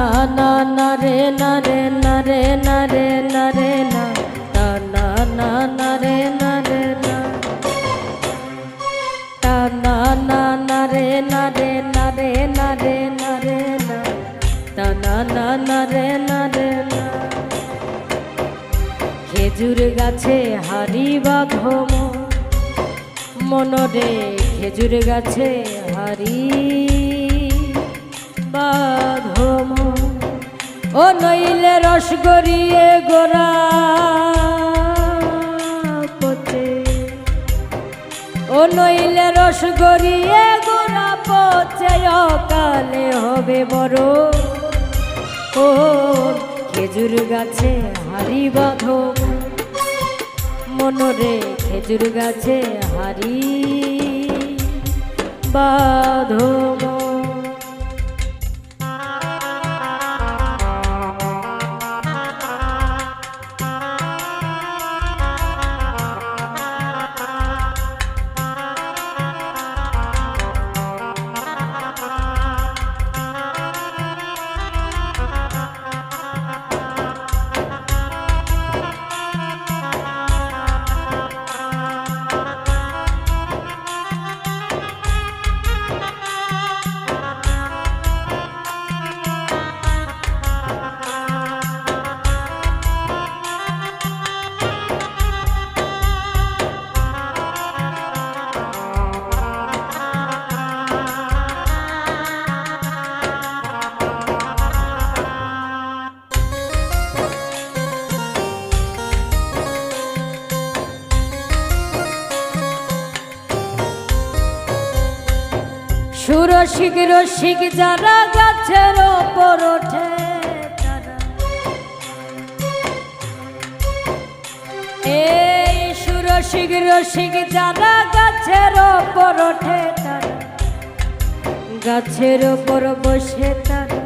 না না না রে না রে না রে না রে না রে না তা না না না রে না রে না তা না না না রে না রে না রে না রে না রে না তা না না না রে না রে না। খেজুর গাছে হারি বাঁধো মনরে, খেজুর গাছে হারি বাঁধো ও নইলে রস গড়িয়ে গোড়া পচে, ও নইলে রস গড়িয়ে গোড়া পচে অকালে হবে বড়। ও খেজুর গাছে হারি বাঁধো মনরে, খেজুর গাছে হারি বাঁধো। সুরসিক রসিক যারা গাছের ওপর ওঠে তারা, এই সুরসিক রসিক যারা গাছের ওপর ওঠে তারা, গাছের ওপর বসে তারা,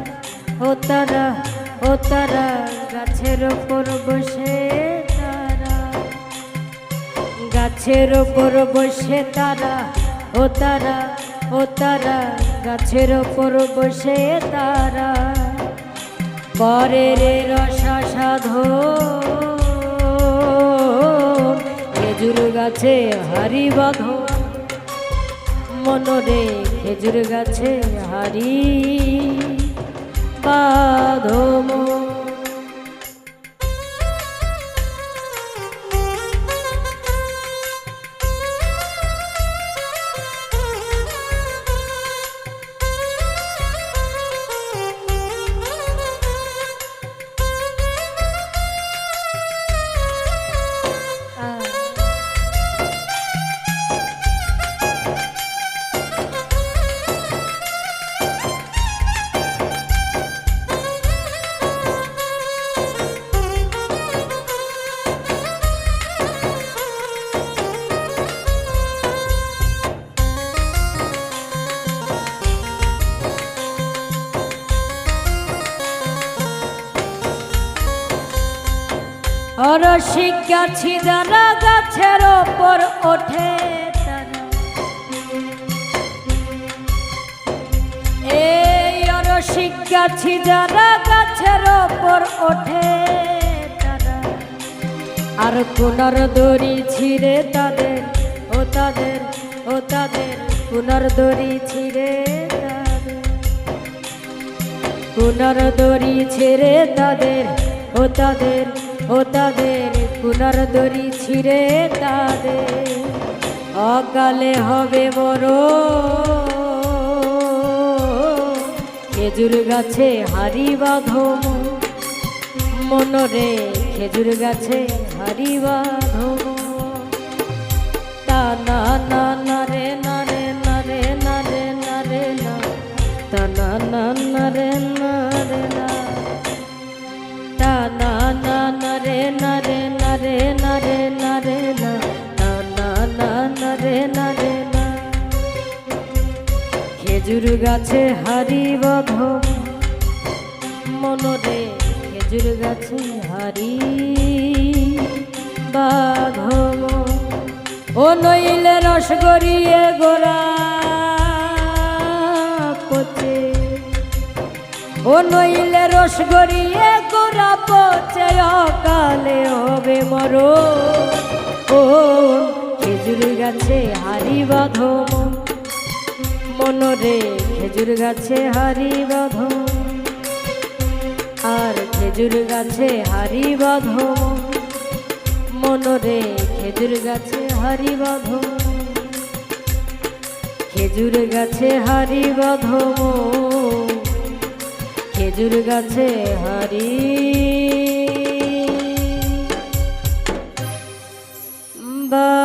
ও তারা ও তারা গাছের ওপর বসে তারা, গাছের ওপর বসে তারা, ও তারা ও তারা গাছের ওপর বসে তারা করে রে রসা সাধো। খেজুর গাছে হারি বাঁধো মনরে, খেজুর গাছে হারি বাঁধো। অরসিক গাছি যারা গাছের ওপর ওঠে তারা, এই অরসিক গাছি যারা গাছের ওপর ওঠে তারা, আর কোনার দড়ি ছিঁড়ে তাদের, ও তাদের ও তাদের কোনার দড়ি ছিঁড়ে তাদের, কোনার দড়ি ছিঁড়ে তাদের, ও তাদের ও তাদের কোনার দড়ি ছিঁড়ে তাদের অকালে হবে বড়। খেজুর গাছে হারি বাঁধো মনরে, খেজুর গাছে হারি বাঁধো। তা না না না রে না রে না রে না রে না রে না তা না না না রে না রে না তা না না না রে না রে না রে না রে না রে না তা না না না রে না রে না। খেজুর গাছে হারি বাঁধো মনরে, খেজুর গাছে হারি বাঁধো ও নইলে রস গড়িয়ে গোড়া পচে, ও ও নইলে রস গড়িয়ে গোড়া পচে অকালে হবে মরো। ও খেজুর গাছে হারি বাঁধো মনরে, খেজুর গাছে হারি বাঁধো, আর খেজুর গাছে হারি বাঁধো মনরে, খেজুর গাছে হারি বাঁধো, খেজুর গাছে হারি বাঁধো, খেজুর গাছে হারি বা